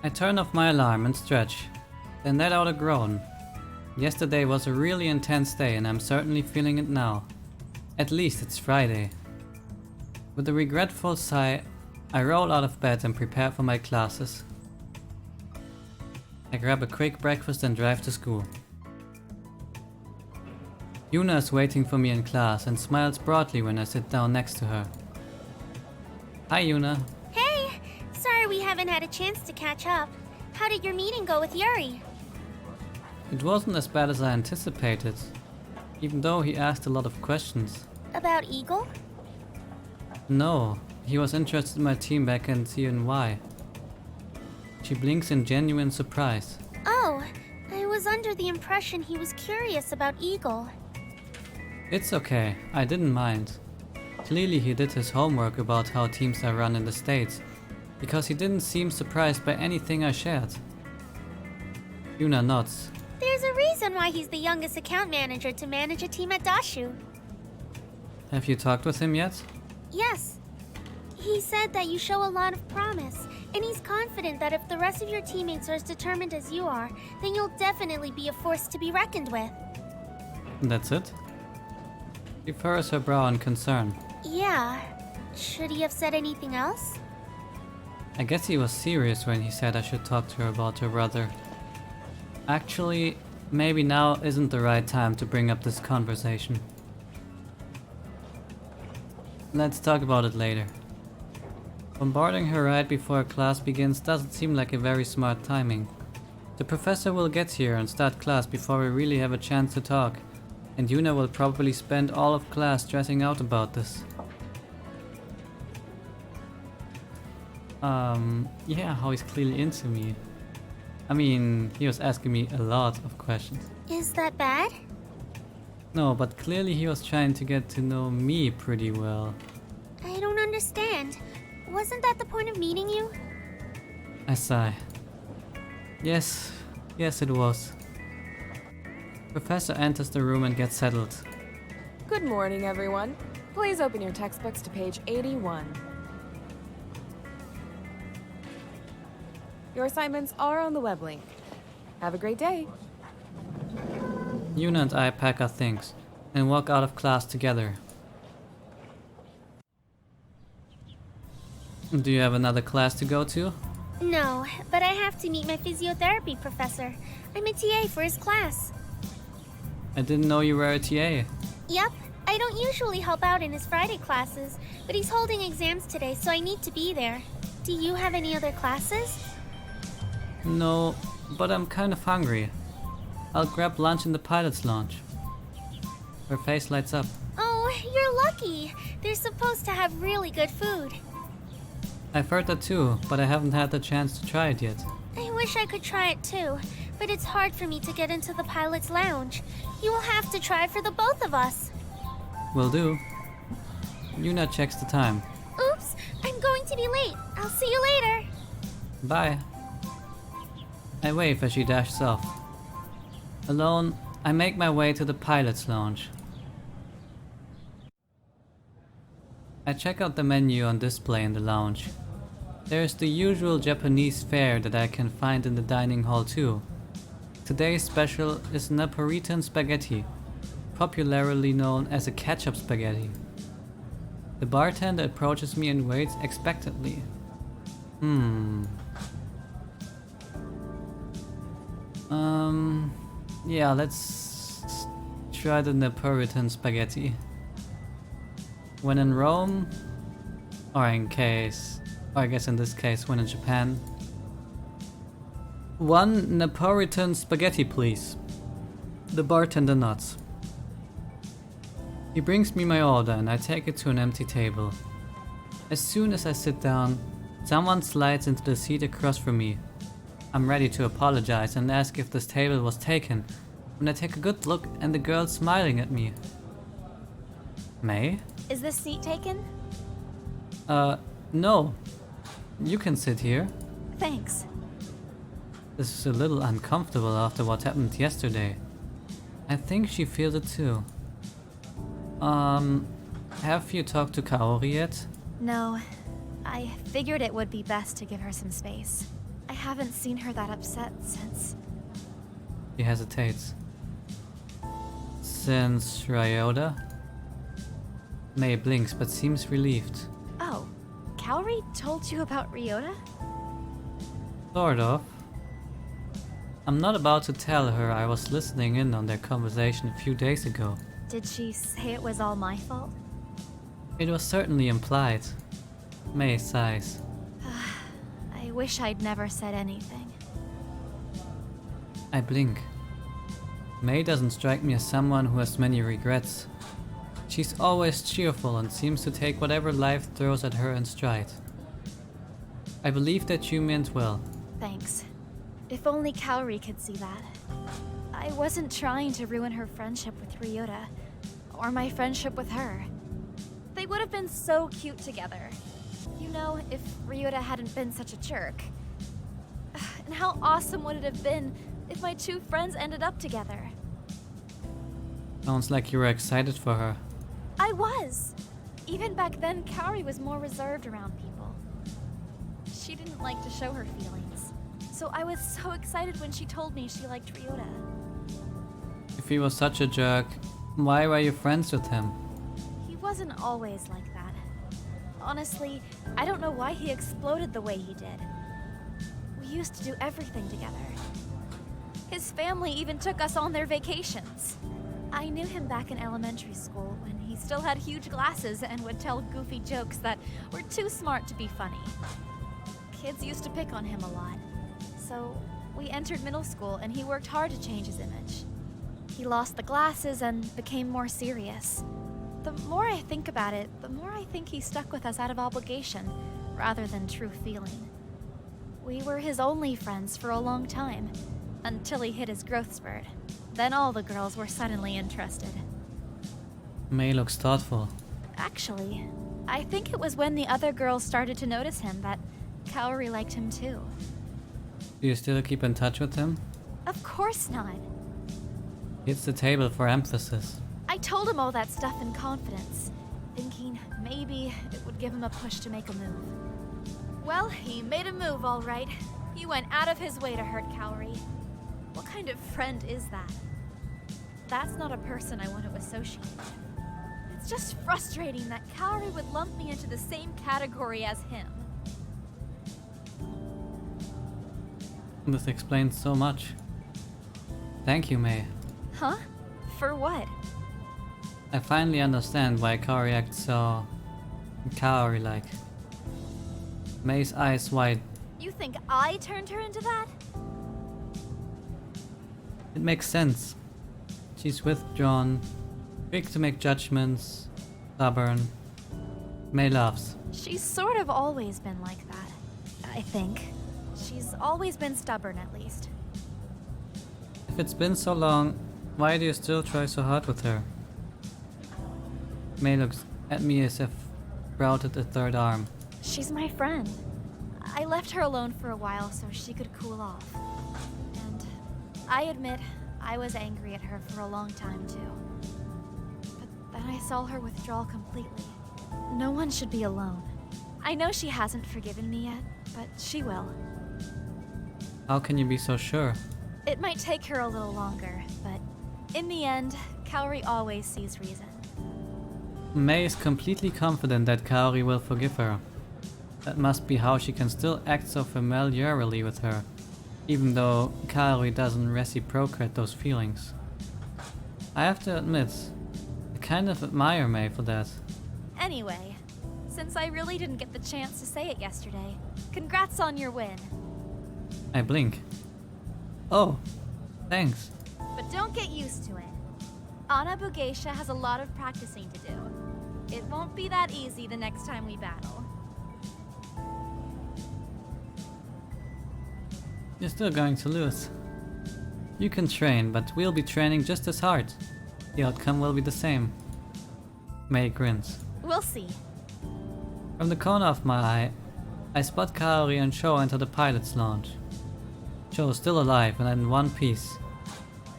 I turn off my alarm and stretch, then let out a groan. Yesterday was a really intense day and I'm certainly feeling it now. At least it's Friday. With a regretful sigh, I roll out of bed and prepare for my classes. I grab a quick breakfast and drive to school. Yuna is waiting for me in class and smiles broadly when I sit down next to her. Hi Yuna. Hey! Sorry we haven't had a chance to catch up. How did your meeting go with Yuri? It wasn't as bad as I anticipated, even though he asked a lot of questions. About Eagle? No, he was interested in my team back in CNY. She blinks in genuine surprise. Oh, I was under the impression he was curious about Eagle. It's okay, I didn't mind. Clearly he did his homework about how teams are run in the States, because he didn't seem surprised by anything I shared. Yuna nods. There's a reason why he's the youngest account manager to manage a team at Dashu. Have you talked with him yet? Yes. He said that you show a lot of promise, and he's confident that if the rest of your teammates are as determined as you are, then you'll definitely be a force to be reckoned with. That's it? She furrows her brow in concern. Yeah. Should he have said anything else? I guess he was serious when he said I should talk to her about her brother. Actually, maybe now isn't the right time to bring up this conversation. Let's talk about it later. Bombarding her right before class begins doesn't seem like a very smart timing. The professor will get here and start class before we really have a chance to talk, and Yuna will probably spend all of class stressing out about this. Yeah, how he's clearly into me. I mean, he was asking me a lot of questions. Is that bad? No, but clearly he was trying to get to know me pretty well. I don't understand. Wasn't that the point of meeting you? I sigh. Yes it was. Professor enters the room and gets settled. Good morning, everyone. Please open your textbooks to page 81. Your assignments are on the web link. Have a great day. Yuna and I pack our things and walk out of class together. Do you have another class to go to? No, but I have to meet my physiotherapy professor. I'm a TA for his class. I didn't know you were a TA. Yep, I don't usually help out in his Friday classes, but he's holding exams today, so I need to be there. Do you have any other classes? No, but I'm kind of hungry. I'll grab lunch in the pilot's lounge. Her face lights up. Oh, you're lucky. They're supposed to have really good food. I've heard that too, but I haven't had the chance to try it yet. I wish I could try it too, but it's hard for me to get into the pilot's lounge. You will have to try for the both of us. Will do. Yuna checks the time. Oops, I'm going to be late. I'll see you later. Bye. I wave as she dashes off. Alone, I make my way to the pilot's lounge. I check out the menu on display in the lounge. There's the usual Japanese fare that I can find in the dining hall too. Today's special is Napolitan spaghetti, popularly known as a ketchup spaghetti. The bartender approaches me and waits expectantly. Yeah, let's try the Napolitan spaghetti. When in Rome, or I guess in this case when in Japan. 1 Napolitan spaghetti please. The bartender nods. He brings me my order and I take it to an empty table. As soon as I sit down, someone slides into the seat across from me. I'm ready to apologize and ask if this table was taken, when I take a good look and the girl's smiling at me. May? Is this seat taken? No. You can sit here. Thanks. This is a little uncomfortable after what happened yesterday. I think she feels it too. Have you talked to Kaori yet? No, I figured it would be best to give her some space. I haven't seen her that upset since... She hesitates. Since Ryota? May blinks but seems relieved. Oh, Kaori told you about Ryota? Sort of. I'm not about to tell her I was listening in on their conversation a few days ago. Did she say it was all my fault? It was certainly implied. May sighs. I wish I'd never said anything. I blink. May doesn't strike me as someone who has many regrets. She's always cheerful and seems to take whatever life throws at her in stride. I believe that you meant well. Thanks. If only Kaori could see that. I wasn't trying to ruin her friendship with Ryota, or my friendship with her. They would have been so cute together. You know, if Ryota hadn't been such a jerk. And how awesome would it have been if my two friends ended up together? Sounds like you were excited for her. I was! Even back then, Kaori was more reserved around people. She didn't like to show her feelings. So I was so excited when she told me she liked Ryota. If he was such a jerk, why were you friends with him? He wasn't always like that. Honestly, I don't know why he exploded the way he did. We used to do everything together. His family even took us on their vacations. I knew him back in elementary school when he still had huge glasses and would tell goofy jokes that were too smart to be funny. Kids used to pick on him a lot. So we entered middle school and he worked hard to change his image. He lost the glasses and became more serious. The more I think about it, the more I think he stuck with us out of obligation, rather than true feeling. We were his only friends for a long time, until he hit his growth spurt. Then all the girls were suddenly interested. May looks thoughtful. Actually, I think it was when the other girls started to notice him that Kaori liked him too. Do you still keep in touch with him? Of course not. Hits the table for emphasis. I told him all that stuff in confidence, thinking maybe it would give him a push to make a move. Well, he made a move, all right. He went out of his way to hurt Kaori. What kind of friend is that? That's not a person I want to associate with. It's just frustrating that Kaori would lump me into the same category as him. This explains so much. Thank you, May. Huh? For what? I finally understand why Kaori acts so... Kaori-like. May's eyes wide. You think I turned her into that? It makes sense. She's withdrawn, quick to make judgments, stubborn. May laughs. She's sort of always been like that, I think. She's always been stubborn, at least. If it's been so long, why do you still try so hard with her? May looks at me as if sprouted a third arm. She's my friend. I left her alone for a while so she could cool off. And I admit, I was angry at her for a long time too. But then I saw her withdraw completely. No one should be alone. I know she hasn't forgiven me yet, but she will. How can you be so sure? It might take her a little longer, but in the end, Kaori always sees reason. May is completely confident that Kaori will forgive her. That must be how she can still act so familiarly with her, even though Kaori doesn't reciprocate those feelings. I have to admit, I kind of admire May for that. Anyway, since I really didn't get the chance to say it yesterday, congrats on your win. I blink. Oh, thanks. But don't get used to it. Ana Bugeisha has a lot of practicing to do. It won't be that easy the next time we battle. You're still going to lose. You can train, but we'll be training just as hard. The outcome will be the same. May grins. We'll see. From the corner of my eye, I spot Kaori and Sho enter the pilot's lounge. Sho is still alive and in one piece.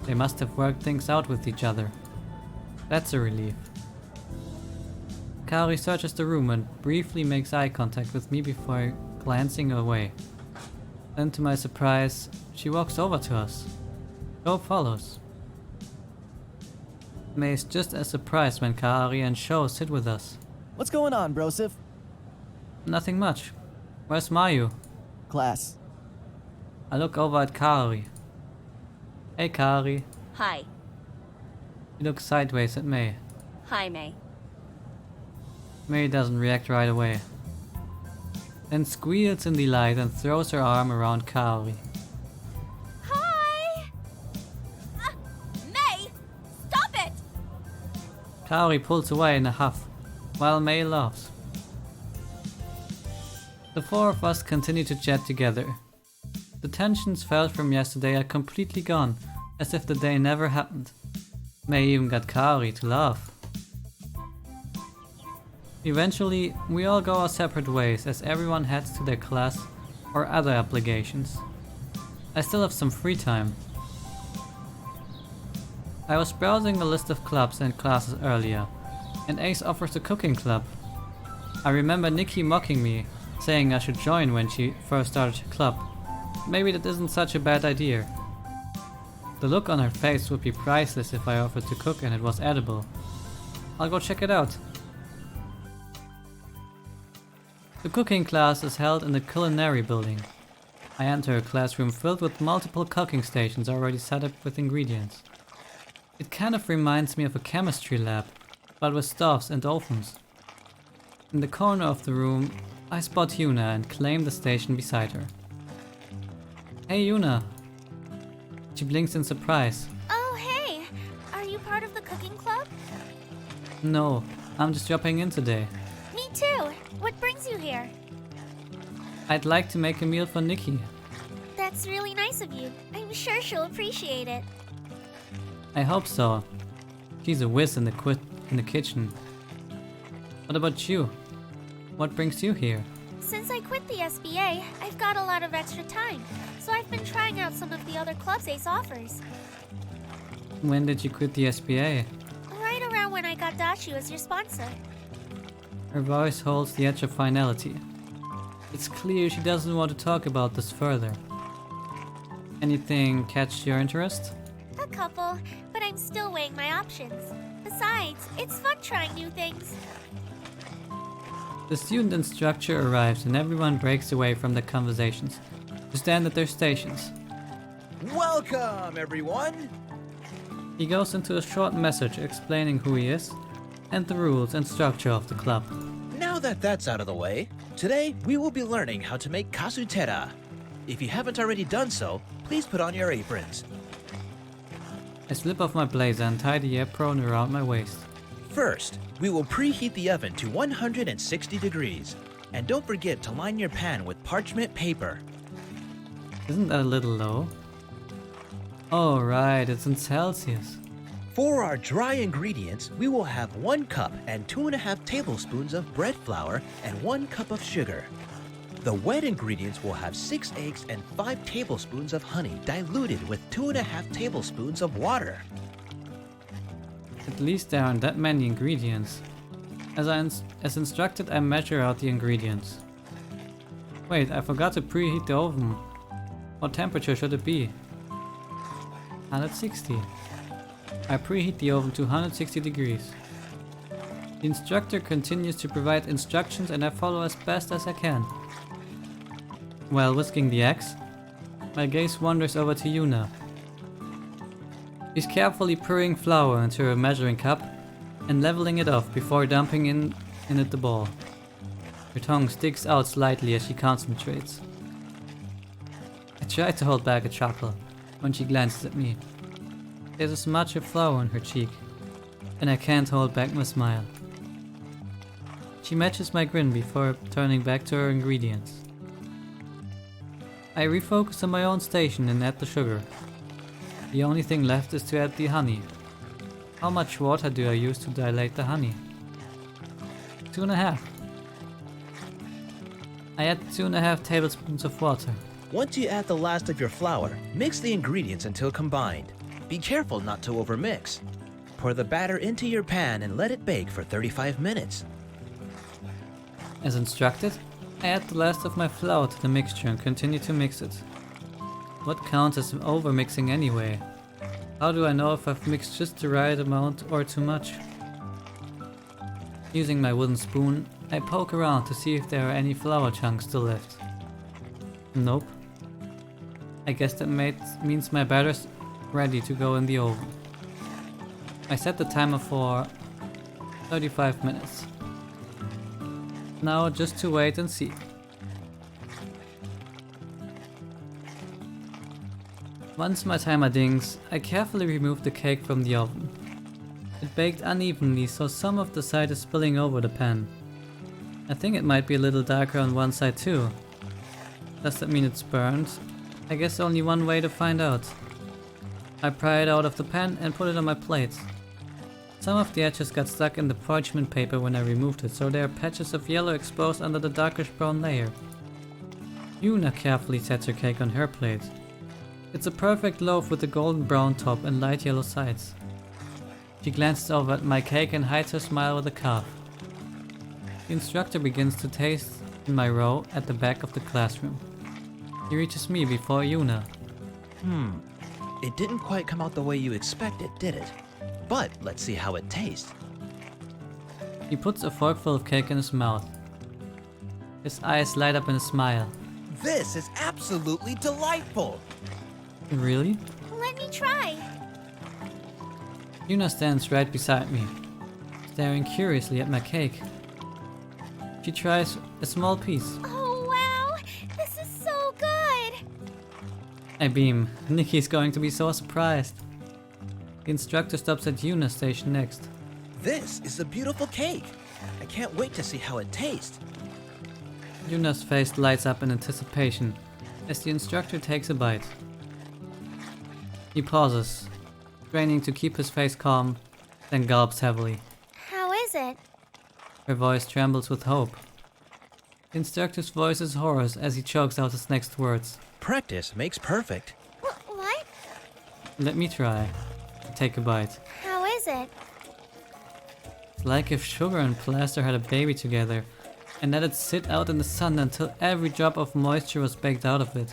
They must have worked things out with each other. That's a relief. Kaori searches the room and briefly makes eye contact with me before glancing away. Then to my surprise, she walks over to us. Joe follows. May is just as surprised when Kaori and Sho sit with us. What's going on, Brosif? Nothing much. Where's Mayu? Class. I look over at Kaori. Hey Kaori. Hi. She looks sideways at May. Hi, May. May doesn't react right away. Then squeals in delight and throws her arm around Kaori. Hi! May! Stop it! Kaori pulls away in a huff, while May laughs. The four of us continue to chat together. The tensions felt from yesterday are completely gone, as if the day never happened. May even got Kaori to laugh. Eventually, we all go our separate ways as everyone heads to their class or other obligations. I still have some free time. I was browsing the list of clubs and classes earlier, and Ace offers a cooking club. I remember Nikki mocking me, saying I should join when she first started her club. Maybe that isn't such a bad idea. The look on her face would be priceless if I offered to cook and it was edible. I'll go check it out. The cooking class is held in the culinary building. I enter a classroom filled with multiple cooking stations already set up with ingredients. It kind of reminds me of a chemistry lab, but with stoves and ovens. In the corner of the room, I spot Yuna and claim the station beside her. Hey Yuna! She blinks in surprise. Oh, hey! Are you part of the cooking club? No, I'm just dropping in today. Me too! What brings you here? I'd like to make a meal for Nikki. That's really nice of you. I'm sure she'll appreciate it. I hope so. She's a whiz in the kitchen. What about you? What brings you here? Since I quit the SBA, I've got a lot of extra time, so I've been trying out some of the other clubs Ace offers. When did you quit the SBA? Right around when I got Dashu as your sponsor. Her voice holds the edge of finality. It's clear she doesn't want to talk about this further. Anything catch your interest? A couple, but I'm still weighing my options. Besides, it's fun trying new things. The student instructor arrives and everyone breaks away from their conversations to stand at their stations. Welcome, everyone! He goes into a short message explaining who he is and the rules and structure of the club. Now that that's out of the way, today we will be learning how to make kasutera. If you haven't already done so, please put on your aprons. I slip off my blazer and tie the apron around my waist. First, we will preheat the oven to 160 degrees. And don't forget to line your pan with parchment paper. Isn't that a little low? Oh right, it's in Celsius. For our dry ingredients, we will have 1 cup and 2.5 tablespoons of bread flour and 1 cup of sugar. The wet ingredients will have 6 eggs and 5 tablespoons of honey diluted with 2.5 tablespoons of water. At least there aren't that many ingredients. As instructed, I measure out the ingredients. Wait, I forgot to preheat the oven. What temperature should it be? 160. I preheat the oven to 160 degrees. The instructor continues to provide instructions and I follow as best as I can. While whisking the eggs, my gaze wanders over to Yuna. She's carefully pouring flour into her measuring cup and leveling it off before dumping in it the ball. Her tongue sticks out slightly as she concentrates. I try to hold back a chuckle when she glances at me. There's a smudge of flour on her cheek, and I can't hold back my smile. She matches my grin before turning back to her ingredients. I refocus on my own station and add the sugar. The only thing left is to add the honey. How much water do I use to dilate the honey? 2.5. I add 2.5 tablespoons of water. Once you add the last of your flour, mix the ingredients until combined. Be careful not to overmix. Pour the batter into your pan and let it bake for 35 minutes. As instructed, I add the last of my flour to the mixture and continue to mix it. What counts as over mixing anyway? How do I know if I've mixed just the right amount or too much? Using my wooden spoon, I poke around to see if there are any flour chunks still left. Nope. I guess that means my batter's ready to go in the oven. I set the timer for 35 minutes. Now just to wait and see. Once my timer dings, I carefully remove the cake from the oven. It baked unevenly, so some of the side is spilling over the pan. I think it might be a little darker on one side too. Does that mean it's burned? I guess only one way to find out. I pry it out of the pan and put it on my plate. Some of the edges got stuck in the parchment paper when I removed it, so there are patches of yellow exposed under the darkish brown layer. Yuna carefully sets her cake on her plate. It's a perfect loaf with a golden brown top and light yellow sides. She glances over at my cake and hides her smile with a cough. The instructor begins to taste in my row at the back of the classroom. He reaches me before Yuna. It didn't quite come out the way you expected, did it? But let's see how it tastes. He puts a forkful of cake in his mouth. His eyes light up in a smile. This is absolutely delightful! Really? Let me try. Yuna stands right beside me, staring curiously at my cake. She tries a small piece. Oh wow, this is so good. I beam. Nikki's going to be so surprised. The instructor stops at Yuna's station next. This is a beautiful cake! I can't wait to see how it tastes. Yuna's face lights up in anticipation as the instructor takes a bite. He pauses, straining to keep his face calm, then gulps heavily. How is it? Her voice trembles with hope. The instructor's voice is hoarse as he chokes out his next words. Practice makes perfect. What? Let me try. Take a bite. How is it? It's like if sugar and plaster had a baby together and let it sit out in the sun until every drop of moisture was baked out of it.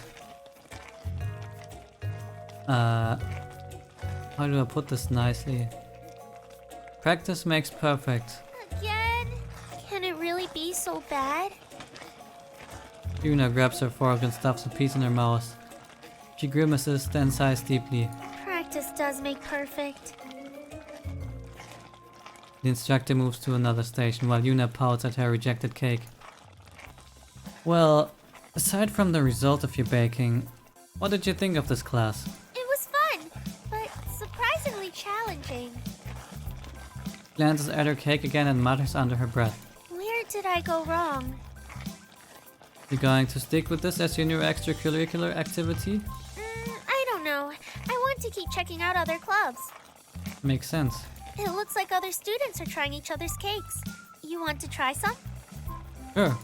How do I put this nicely? Practice makes perfect. Again? Can it really be so bad? Yuna grabs her fork and stuffs a piece in her mouth. She grimaces, then sighs deeply. Practice does make perfect. The instructor moves to another station while Yuna pouts at her rejected cake. Well, aside from the result of your baking, what did you think of this class? It was fun, but surprisingly challenging. Glances at her cake again and mutters under her breath. Where did I go wrong? You going to stick with this as your new extracurricular activity? I don't know. I want to keep checking out other clubs. Makes sense. It looks like other students are trying each other's cakes. You want to try some? Sure.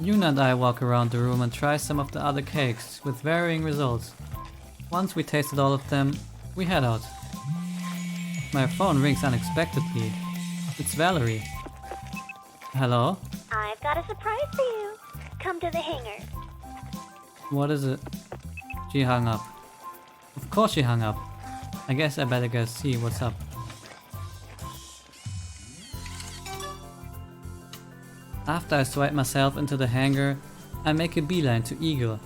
Yuna and I walk around the room and try some of the other cakes, with varying results. Once we tasted all of them, we head out. My phone rings unexpectedly. It's Valerie. Hello? I've got a surprise for you. Come to the hangar. What is it? She hung up. Of course she hung up. I guess I better go see what's up. After I swipe myself into the hangar, I make a beeline to Eagle.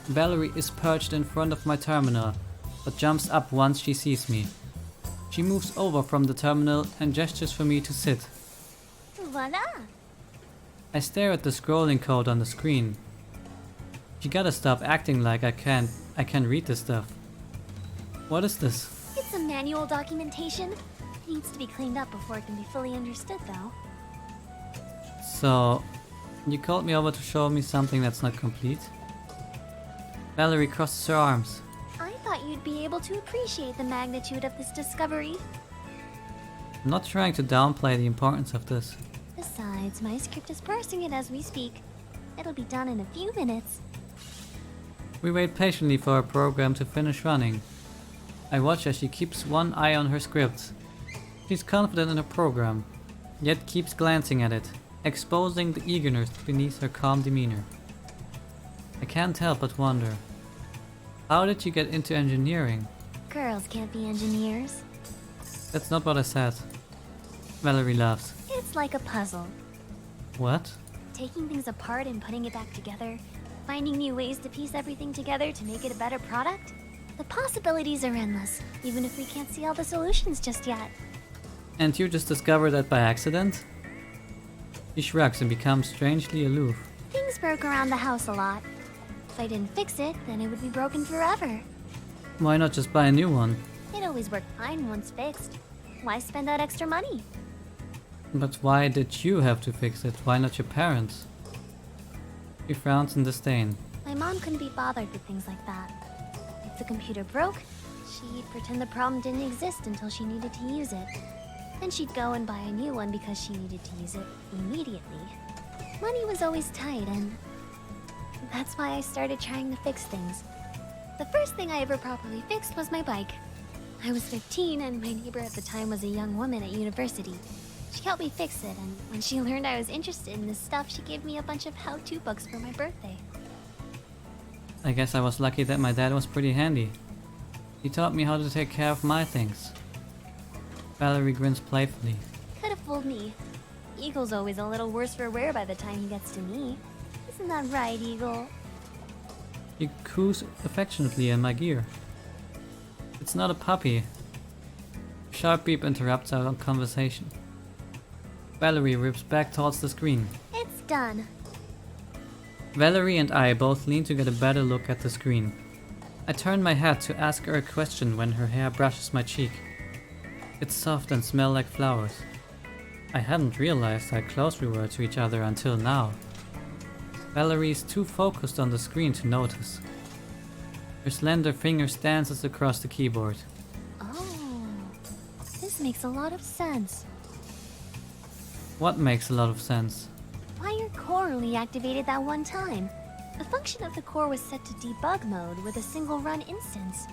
Valerie is perched in front of my terminal, but jumps up once she sees me. She moves over from the terminal and gestures for me to sit. Voila! I stare at the scrolling code on the screen. You gotta stop acting like I can read this stuff. What is this? It's a manual documentation. It needs to be cleaned up before it can be fully understood, though. So, you called me over to show me something that's not complete? Valerie crosses her arms. I thought you'd be able to appreciate the magnitude of this discovery. I'm not trying to downplay the importance of this. Besides, my script is parsing it as we speak. It'll be done in a few minutes. We wait patiently for her program to finish running. I watch as she keeps one eye on her script. She's confident in her program, yet keeps glancing at it, exposing the eagerness beneath her calm demeanor. I can't help but wonder, how did you get into engineering? Girls can't be engineers. That's not what I said. Valerie laughs. It's like a puzzle. What? Taking things apart and putting it back together. Finding new ways to piece everything together to make it a better product. The possibilities are endless, even if we can't see all the solutions just yet. And you just discovered that by accident? She shrugs and becomes strangely aloof. Things broke around the house a lot. If I didn't fix it, then it would be broken forever. Why not just buy a new one? It always worked fine once fixed. Why spend that extra money? But why did you have to fix it? Why not your parents? She frowns in disdain. My mom couldn't be bothered with things like that. If the computer broke, she'd pretend the problem didn't exist until she needed to use it. Then she'd go and buy a new one because she needed to use it immediately. Money was always tight, and that's why I started trying to fix things. The first thing I ever properly fixed was my bike. I was 15, and my neighbor at the time was a young woman at university. She helped me fix it, and when she learned I was interested in this stuff, she gave me a bunch of how-to books for my birthday. I guess I was lucky that my dad was pretty handy. He taught me how to take care of my things. Valerie grins playfully. Could have fooled me. Eagle's always a little worse for wear by the time he gets to me. Isn't that right, Eagle? He coos affectionately in my gear. It's not a puppy. A sharp beep interrupts our conversation. Valerie rips back towards the screen. It's done. Valerie and I both lean to get a better look at the screen. I turn my head to ask her a question when her hair brushes my cheek. It's soft and smells like flowers. I hadn't realized how close we were to each other until now. Valerie is too focused on the screen to notice. Her slender finger dances across the keyboard. Oh, this makes a lot of sense. What makes a lot of sense? Why your core only activated that one time? The function of the core was set to debug mode with a single run instance.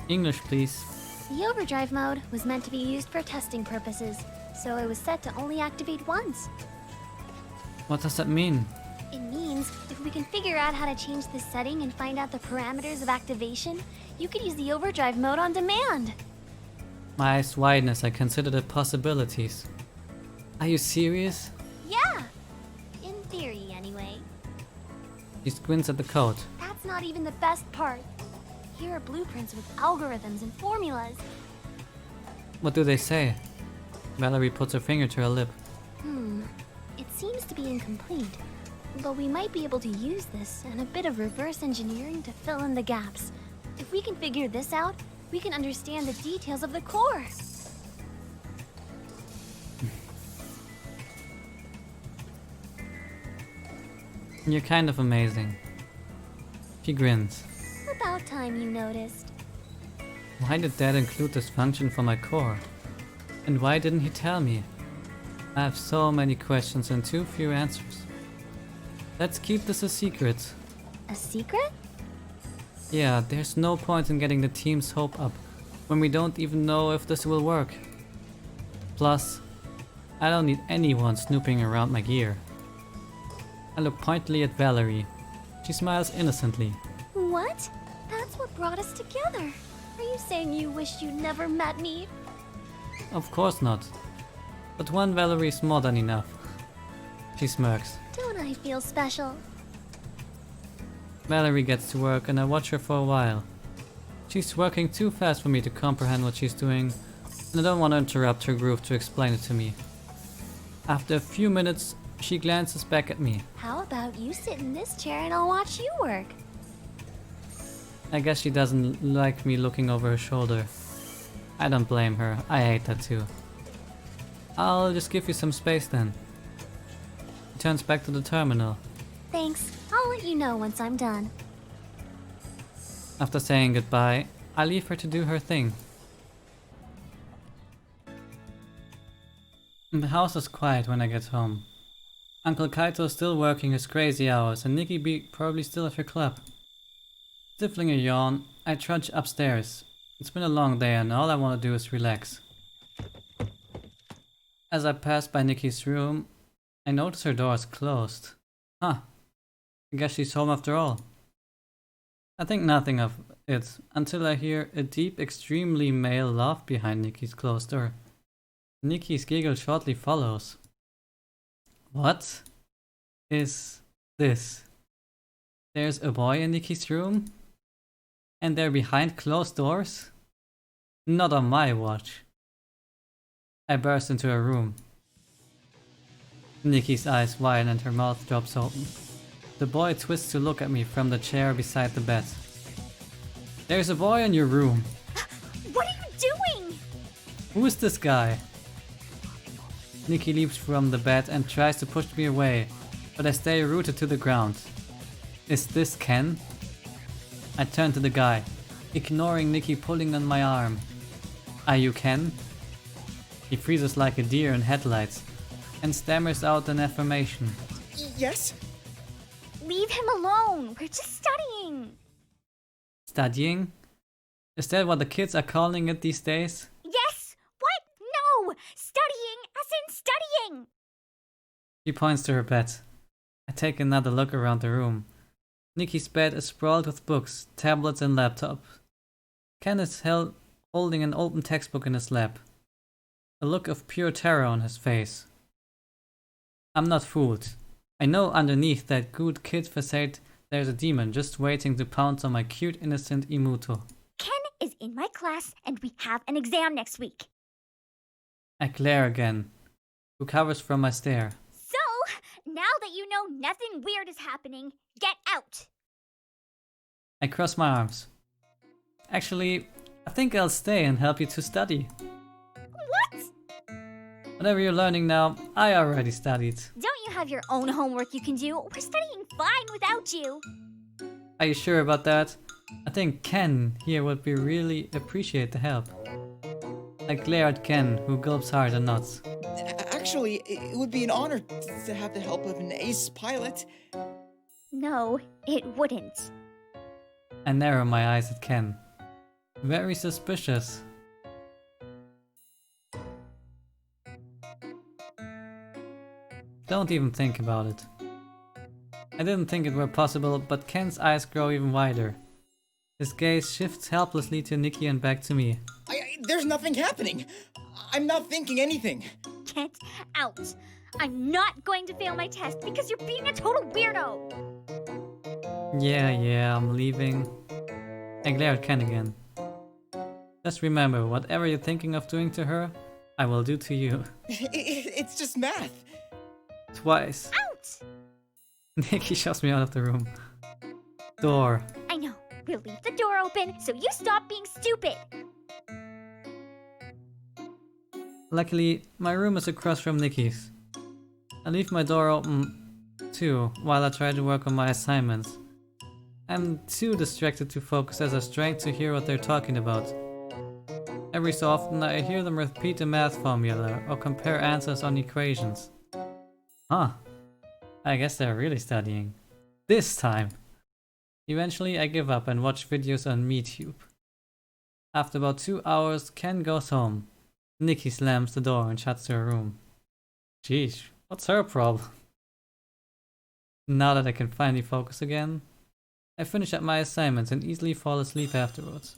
English, please. The overdrive mode was meant to be used for testing purposes, so it was set to only activate once. What does that mean? It means if we can figure out how to change this setting and find out the parameters of activation, you could use the overdrive mode on demand. My eyes widen as I consider the possibilities. Are you serious? Yeah! In theory, anyway. She squints at the code. That's not even the best part. Here are blueprints with algorithms and formulas. What do they say? Valerie puts her finger to her lip. It seems to be incomplete. But we might be able to use this and a bit of reverse engineering to fill in the gaps. If we can figure this out, we can understand the details of the core. You're kind of amazing. She grins. About time you noticed. Why did Dad include this function for my core? And why didn't he tell me? I have so many questions and too few answers. Let's keep this a secret. A secret? Yeah, there's no point in getting the team's hope up when we don't even know if this will work. Plus, I don't need anyone snooping around my gear. I look pointedly at Valerie. She smiles innocently. What? That's what brought us together. Are you saying you wish you'd never met me? Of course not. But one Valerie is more than enough. She smirks. Don't I feel special? Valerie gets to work and I watch her for a while. She's working too fast for me to comprehend what she's doing, and I don't want to interrupt her groove to explain it to me. After a few minutes, she glances back at me. How about you sit in this chair and I'll watch you work? I guess she doesn't like me looking over her shoulder. I don't blame her, I hate that too. I'll just give you some space then. She turns back to the terminal. Thanks. I'll let you know once I'm done. After saying goodbye, I leave her to do her thing. The house is quiet when I get home. Uncle Kaito is still working his crazy hours and Nikki B probably still at her club. Stifling a yawn, I trudge upstairs. It's been a long day and all I want to do is relax. As I pass by Nikki's room, I notice her door is closed. Huh. I guess she's home after all. I think nothing of it until I hear a deep, extremely male laugh behind Nikki's closed door. Nikki's giggle shortly follows. What is this? There's a boy in Nikki's room? And they're behind closed doors? Not on my watch. I burst into her room. Nikki's eyes widen and her mouth drops open. The boy twists to look at me from the chair beside the bed. There's a boy in your room. What are you doing? Who is this guy? Nikki leaps from the bed and tries to push me away, but I stay rooted to the ground. Is this Ken? I turn to the guy, ignoring Nikki pulling on my arm. Are you Ken? He freezes like a deer in headlights and stammers out an affirmation. Yes? Leave him alone. We're just studying. Studying? Is that what the kids are calling it these days? Yes. What? No. Studying as in studying. She points to her bed. I take another look around the room. Nikki's bed is sprawled with books, tablets and laptops. Ken is holding an open textbook in his lap. A look of pure terror on his face. I'm not fooled. I know underneath that good kid facade there's a demon just waiting to pounce on my cute innocent Imuto. Ken is in my class and we have an exam next week. I glare again. Who recovers from my stare. So, now that you know nothing weird is happening, get out. I cross my arms. Actually, I think I'll stay and help you to study. What? Whatever you're learning now, I already studied. Don't you have your own homework you can do? We're studying fine without you. Are you sure about that? I think Ken here would be really appreciate the help. I glare at Ken, who gulps hard and nods. Actually, it would be an honor to have the help of an ace pilot. No, it wouldn't. I narrow my eyes at Ken. Very suspicious. Don't even think about it. I didn't think it were possible, but Ken's eyes grow even wider. His gaze shifts helplessly to Nikki and back to me. There's nothing happening. I'm not thinking anything. Get out. I'm not going to fail my test because you're being a total weirdo. Yeah, I'm leaving. I glare at Ken again. Just remember, whatever you're thinking of doing to her, I will do to you. It's just math. Twice. Out! Nikki shoves me out of the room. Door. I know. We'll leave the door open so you stop being stupid. Luckily, my room is across from Nikki's. I leave my door open too while I try to work on my assignments. I'm too distracted to focus as I strain to hear what they're talking about. Every so often I hear them repeat a math formula or compare answers on equations. Huh. I guess they're really studying. This time! Eventually I give up and watch videos on MeTube. After about 2 hours, Ken goes home. Nikki slams the door and shuts her room. Jeez, what's her problem? Now that I can finally focus again, I finish up my assignments and easily fall asleep afterwards.